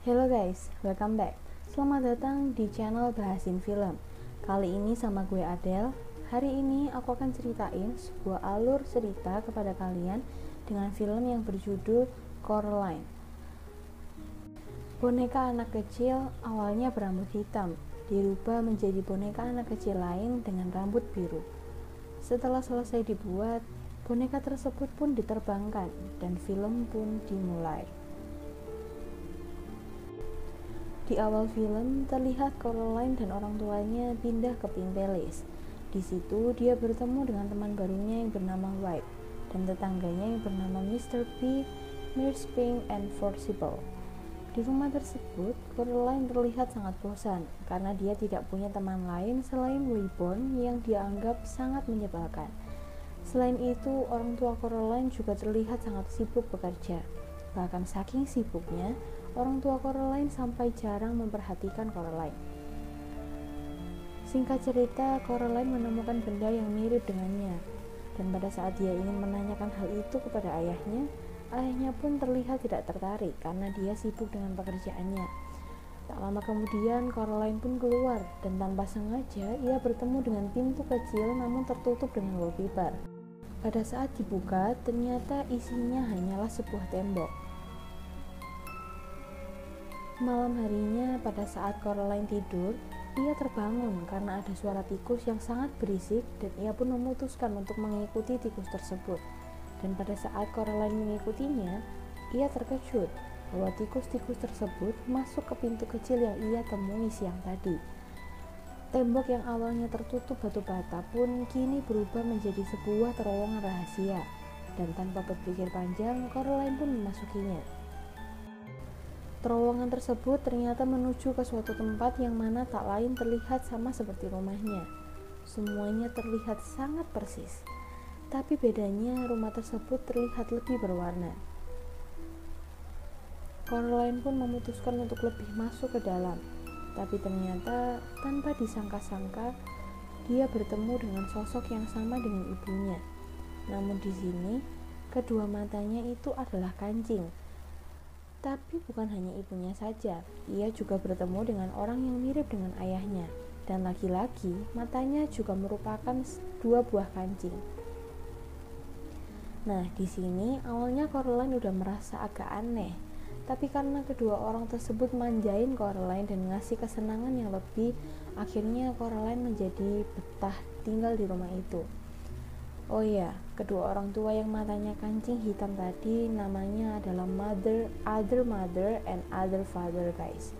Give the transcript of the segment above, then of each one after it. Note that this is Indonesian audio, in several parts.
Hello guys, welcome back. Selamat datang di channel Bahasin Film. Kali ini sama gue Adele. Hari ini aku akan ceritain sebuah alur cerita kepada kalian dengan film yang berjudul Coraline. Boneka anak kecil awalnya berambut hitam, dirubah menjadi boneka anak kecil lain dengan rambut biru. Setelah selesai dibuat, boneka tersebut pun diterbangkan dan film pun dimulai. Di awal film terlihat Coraline dan orang tuanya pindah ke Pink Palace. Di situ dia bertemu dengan teman barunya yang bernama White dan tetangganya yang bernama Mr. P, Nurse Pink, and Forcible. Di rumah tersebut, Coraline terlihat sangat bosan karena dia tidak punya teman lain selain Wayborn yang dia anggap sangat menyebalkan. Selain itu, orang tua Coraline juga terlihat sangat sibuk bekerja. Bahkan saking sibuknya, orang tua Coraline sampai jarang memperhatikan Coraline. Singkat cerita, Coraline menemukan benda yang mirip dengannya. Dan pada saat dia ingin menanyakan hal itu kepada ayahnya, ayahnya pun terlihat tidak tertarik karena dia sibuk dengan pekerjaannya. Tak lama kemudian, Coraline pun keluar dan tanpa sengaja ia bertemu dengan pintu kecil namun tertutup dengan wallpaper. Pada saat dibuka, ternyata isinya hanyalah sebuah tembok. Malam harinya, pada saat Coraline tidur, ia terbangun karena ada suara tikus yang sangat berisik dan ia pun memutuskan untuk mengikuti tikus tersebut. Dan pada saat Coraline mengikutinya, ia terkejut bahwa tikus-tikus tersebut masuk ke pintu kecil yang ia temui siang tadi. Tembok yang awalnya tertutup batu bata pun kini berubah menjadi sebuah terowongan rahasia. Dan tanpa berpikir panjang, Coraline pun memasukinya. Terowongan tersebut ternyata menuju ke suatu tempat yang mana tak lain terlihat sama seperti rumahnya. Semuanya terlihat sangat persis. Tapi bedanya rumah tersebut terlihat lebih berwarna. Coraline pun memutuskan untuk lebih masuk ke dalam. Tapi ternyata tanpa disangka-sangka, dia bertemu dengan sosok yang sama dengan ibunya. Namun di sini, kedua matanya itu adalah kancing. Tapi bukan hanya ibunya saja, ia juga bertemu dengan orang yang mirip dengan ayahnya. Dan lagi-lagi, matanya juga merupakan dua buah kancing. Nah, di sini awalnya Coraline udah merasa agak aneh. Tapi karena kedua orang tersebut manjain Coraline dan ngasih kesenangan yang lebih, akhirnya Coraline menjadi betah tinggal di rumah itu. Oh iya, kedua orang tua yang matanya kancing hitam tadi namanya adalah other mother and other father guys.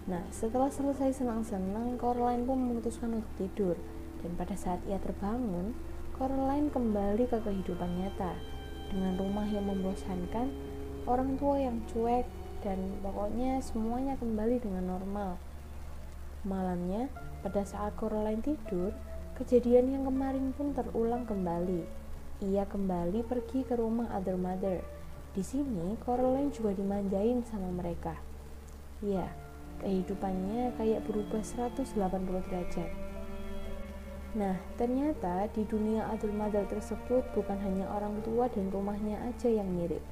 Nah, setelah selesai senang-senang, Coraline pun memutuskan untuk tidur. Dan pada saat ia terbangun, Coraline kembali ke kehidupan nyata. Dengan rumah yang membosankan, orang tua yang cuek, dan pokoknya semuanya kembali dengan normal. Malamnya, pada saat Coraline tidur, kejadian yang kemarin pun terulang kembali. Ia kembali pergi ke rumah other mother. Di sini Coraline juga dimanjain sama mereka. Ya, kehidupannya kayak berubah 180 derajat. Nah, ternyata di dunia other mother tersebut bukan hanya orang tua dan rumahnya aja yang mirip,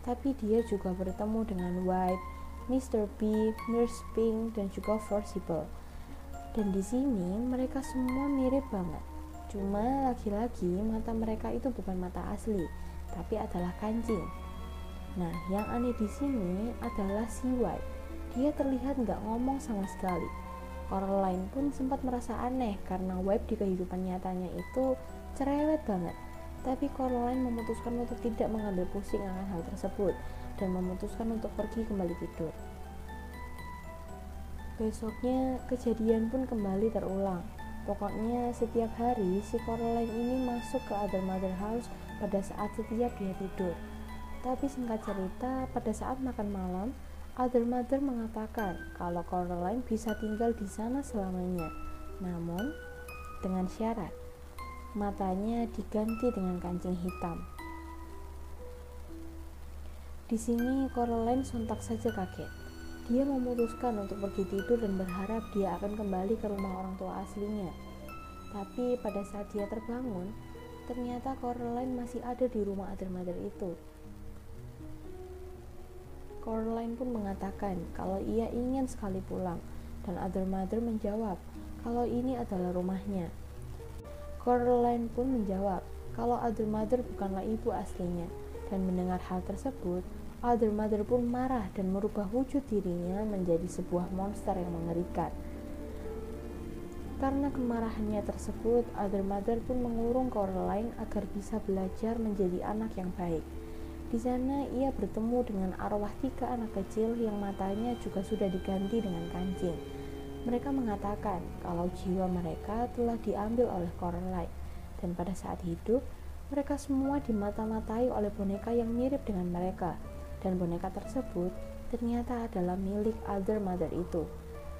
tapi dia juga bertemu dengan White, Mr. P, Nurse Pink, dan juga Forcible. Dan di sini mereka semua mirip banget. Cuma lagi-lagi mata mereka itu bukan mata asli, tapi adalah kancing. Nah, yang aneh di sini adalah si White. Dia terlihat nggak ngomong sama sekali. Coraline pun sempat merasa aneh karena White di kehidupan nyatanya itu cerewet banget. Tapi Coraline memutuskan untuk tidak mengambil pusing akan hal tersebut dan memutuskan untuk pergi kembali tidur. Besoknya, kejadian pun kembali terulang. Pokoknya setiap hari si Coraline ini masuk ke other mother house pada saat setiap dia tidur. Tapi singkat cerita, pada saat makan malam, other mother mengatakan kalau Coraline bisa tinggal di sana selamanya. Namun, dengan syarat, matanya diganti dengan kancing hitam. Di sini Coraline sontak saja kaget. Dia memutuskan untuk pergi tidur dan berharap dia akan kembali ke rumah orang tua aslinya. Tapi pada saat dia terbangun, ternyata Coraline masih ada di rumah other mother itu. Coraline pun mengatakan kalau ia ingin sekali pulang, dan Other Mother menjawab kalau ini adalah rumahnya. Coraline pun menjawab kalau Other Mother bukanlah ibu aslinya, dan mendengar hal tersebut, Other Mother pun marah dan merubah wujud dirinya menjadi sebuah monster yang mengerikan. Karena kemarahannya tersebut, Other Mother pun mengurung Coraline agar bisa belajar menjadi anak yang baik. Di sana ia bertemu dengan arwah 3 anak kecil yang matanya juga sudah diganti dengan kancing. Mereka mengatakan kalau jiwa mereka telah diambil oleh Coraline, dan pada saat hidup, mereka semua dimata-matai oleh boneka yang mirip dengan mereka, dan boneka tersebut ternyata adalah milik Other Mother itu.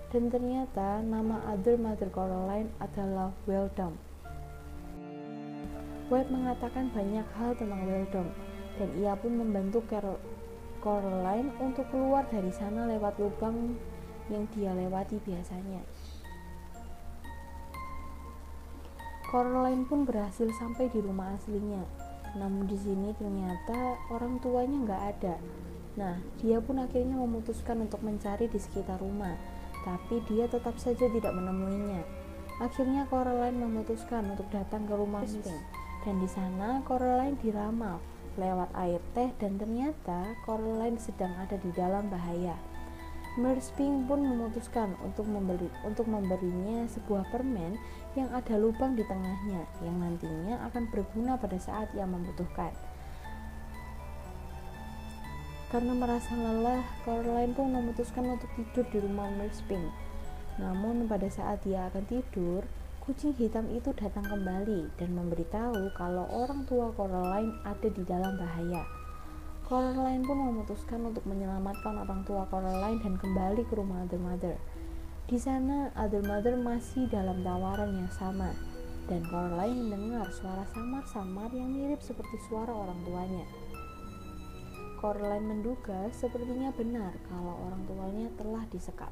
Dan ternyata nama Other Mother Coraline adalah Wildom. Webb mengatakan banyak hal tentang Wildom, dan ia pun membantu Coraline untuk keluar dari sana lewat lubang yang dia lewati biasanya. Coraline pun berhasil sampai di rumah aslinya. Namun di sini ternyata orang tuanya nggak ada. Nah, dia pun akhirnya memutuskan untuk mencari di sekitar rumah, tapi dia tetap saja tidak menemuinya. Akhirnya Coraline memutuskan untuk datang ke rumah Sphinx, dan di sana Coraline diramal lewat air teh, dan ternyata Coraline sedang ada di dalam bahaya. Sphinx pun memutuskan untuk memberinya sebuah permen yang ada lubang di tengahnya yang nantinya akan berguna pada saat ia membutuhkan. Karena merasa lelah, Coraline pun memutuskan untuk tidur di rumah Sphinx. Namun pada saat dia akan tidur, kucing hitam itu datang kembali dan memberitahu kalau orang tua Coraline ada di dalam bahaya. Coraline pun memutuskan untuk menyelamatkan orang tua Coraline dan kembali ke rumah Other Mother. Di sana, Other Mother masih dalam tawaran yang sama, dan Coraline mendengar suara samar-samar yang mirip seperti suara orang tuanya. Coraline menduga sepertinya benar kalau orang tuanya telah disekap.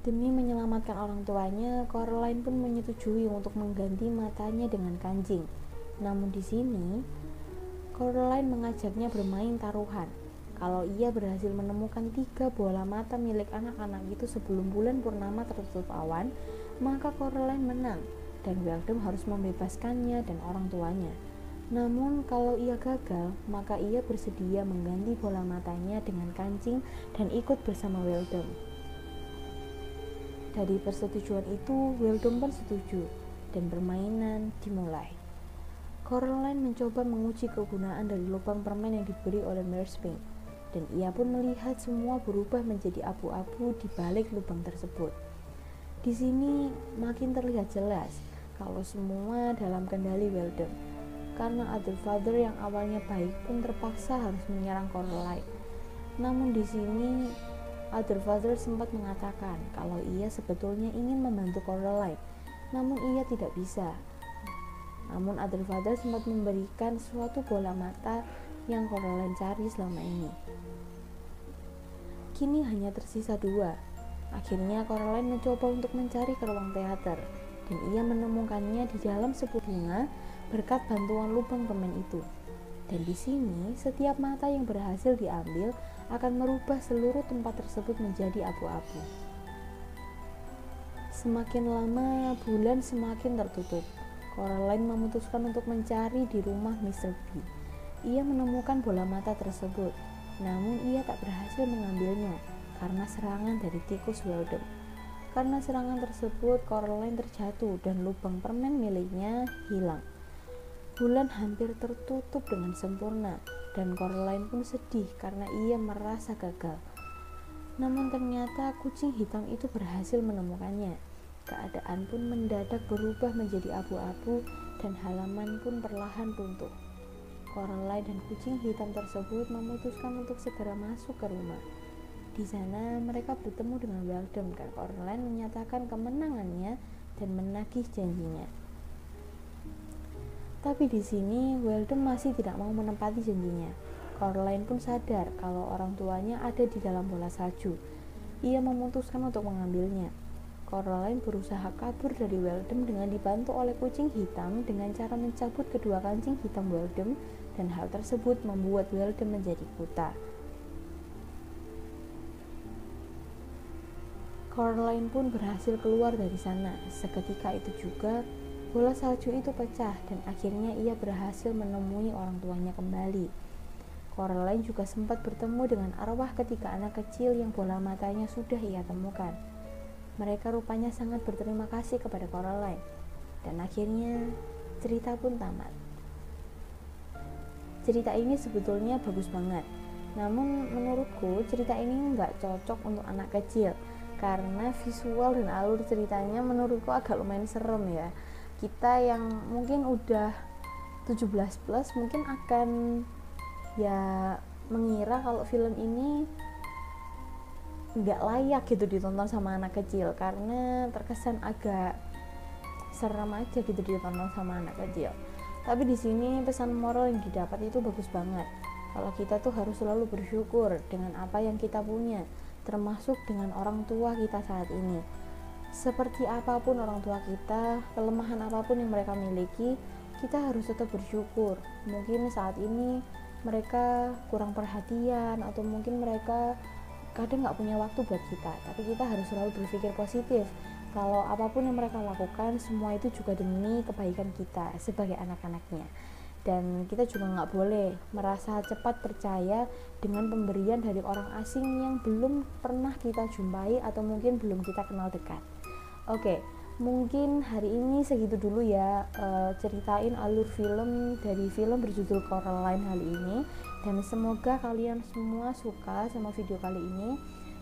Demi menyelamatkan orang tuanya, Coraline pun menyetujui untuk mengganti matanya dengan kancing. Namun di sini, Coraline mengajaknya bermain taruhan. Kalau ia berhasil menemukan 3 bola mata milik anak-anak itu sebelum bulan purnama tertutup awan, maka Coraline menang, dan Wildom harus membebaskannya dan orang tuanya. Namun kalau ia gagal, maka ia bersedia mengganti bola matanya dengan kancing dan ikut bersama Wildom. Dari persetujuan itu, Wildom pun setuju, dan permainan dimulai. Coraline mencoba menguji kegunaan dari lubang permen yang diberi oleh Sphinx, dan ia pun melihat semua berubah menjadi abu-abu di balik lubang tersebut. Di sini makin terlihat jelas kalau semua dalam kendali Wildom, karena Other Father yang awalnya baik pun terpaksa harus menyerang Coraline. Namun di sini Other Father sempat mengatakan kalau ia sebetulnya ingin membantu Coraline, namun ia tidak bisa. Namun Other Father sempat memberikan suatu bola mata yang Coraline cari selama ini. Kini hanya tersisa 2. Akhirnya Coraline mencoba untuk mencari ke ruang teater, dan ia menemukannya di dalam sebuah bunga berkat bantuan lubang permen itu. Dan di sini, setiap mata yang berhasil diambil akan merubah seluruh tempat tersebut menjadi abu-abu. Semakin lama, bulan semakin tertutup. Coraline memutuskan untuk mencari di rumah Mr. B. Ia menemukan bola mata tersebut, namun ia tak berhasil mengambilnya karena serangan dari tikus Wildom. Karena serangan tersebut, Coraline terjatuh dan lubang permen miliknya hilang. Bulan hampir tertutup dengan sempurna, dan Coraline pun sedih karena ia merasa gagal. Namun ternyata kucing hitam itu berhasil menemukannya. Keadaan pun mendadak berubah menjadi abu-abu dan halaman pun perlahan runtuh. Coraline dan kucing hitam tersebut memutuskan untuk segera masuk ke rumah. Di sana mereka bertemu dengan Wildom dan Coraline menyatakan kemenangannya dan menagih janjinya. Tapi di sini Wildom masih tidak mau menepati janjinya. Coraline pun sadar kalau orang tuanya ada di dalam bola salju. Ia memutuskan untuk mengambilnya. Coraline berusaha kabur dari Weldem dengan dibantu oleh kucing hitam dengan cara mencabut kedua kancing hitam Weldem, dan hal tersebut membuat Weldem menjadi buta. Coraline pun berhasil keluar dari sana. Seketika itu juga bola salju itu pecah dan akhirnya ia berhasil menemui orang tuanya kembali. Coraline juga sempat bertemu dengan arwah ketiga anak kecil yang bola matanya sudah ia temukan. Mereka rupanya sangat berterima kasih kepada Coraline. Dan akhirnya cerita pun tamat. Cerita ini sebetulnya bagus banget. Namun menurutku cerita ini nggak cocok untuk anak kecil, karena visual dan alur ceritanya menurutku agak lumayan serem ya. Kita yang mungkin udah 17 plus mungkin akan ya mengira kalau film ini nggak layak gitu ditonton sama anak kecil, karena terkesan agak serem aja gitu ditonton sama anak kecil. Tapi di sini pesan moral yang didapat itu bagus banget. Kalau kita tuh harus selalu bersyukur dengan apa yang kita punya, termasuk dengan orang tua kita saat ini. Seperti apapun orang tua kita, kelemahan apapun yang mereka miliki, kita harus tetap bersyukur. Mungkin saat ini mereka kurang perhatian atau mungkin mereka kadang nggak punya waktu buat kita, tapi kita harus selalu berpikir positif kalau apapun yang mereka lakukan semua itu juga demi kebaikan kita sebagai anak-anaknya. Dan kita juga nggak boleh merasa cepat percaya dengan pemberian dari orang asing yang belum pernah kita jumpai atau mungkin belum kita kenal dekat. Oke, mungkin hari ini segitu dulu ya, ceritain alur film dari film berjudul Coraline kali ini. Dan semoga kalian semua suka sama video kali ini.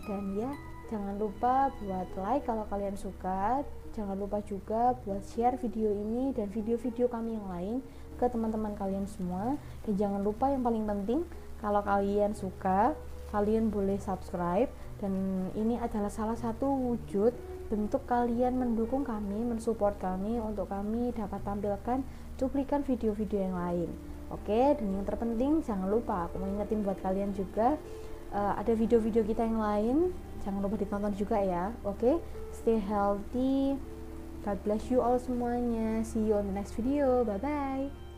Dan ya, jangan lupa buat like kalau kalian suka. Jangan lupa juga buat share video ini dan video-video kami yang lain ke teman-teman kalian semua. Dan jangan lupa yang paling penting, kalau kalian suka, kalian boleh subscribe. Dan ini adalah salah satu wujud bentuk kalian mendukung kami, mensupport kami untuk kami dapat tampilkan cuplikan video-video yang lain. Oke, dan yang terpenting jangan lupa aku mau ingetin buat kalian juga, ada video-video kita yang lain, jangan lupa ditonton juga ya. Oke, stay healthy, God bless you all semuanya, see you on the next video, bye bye.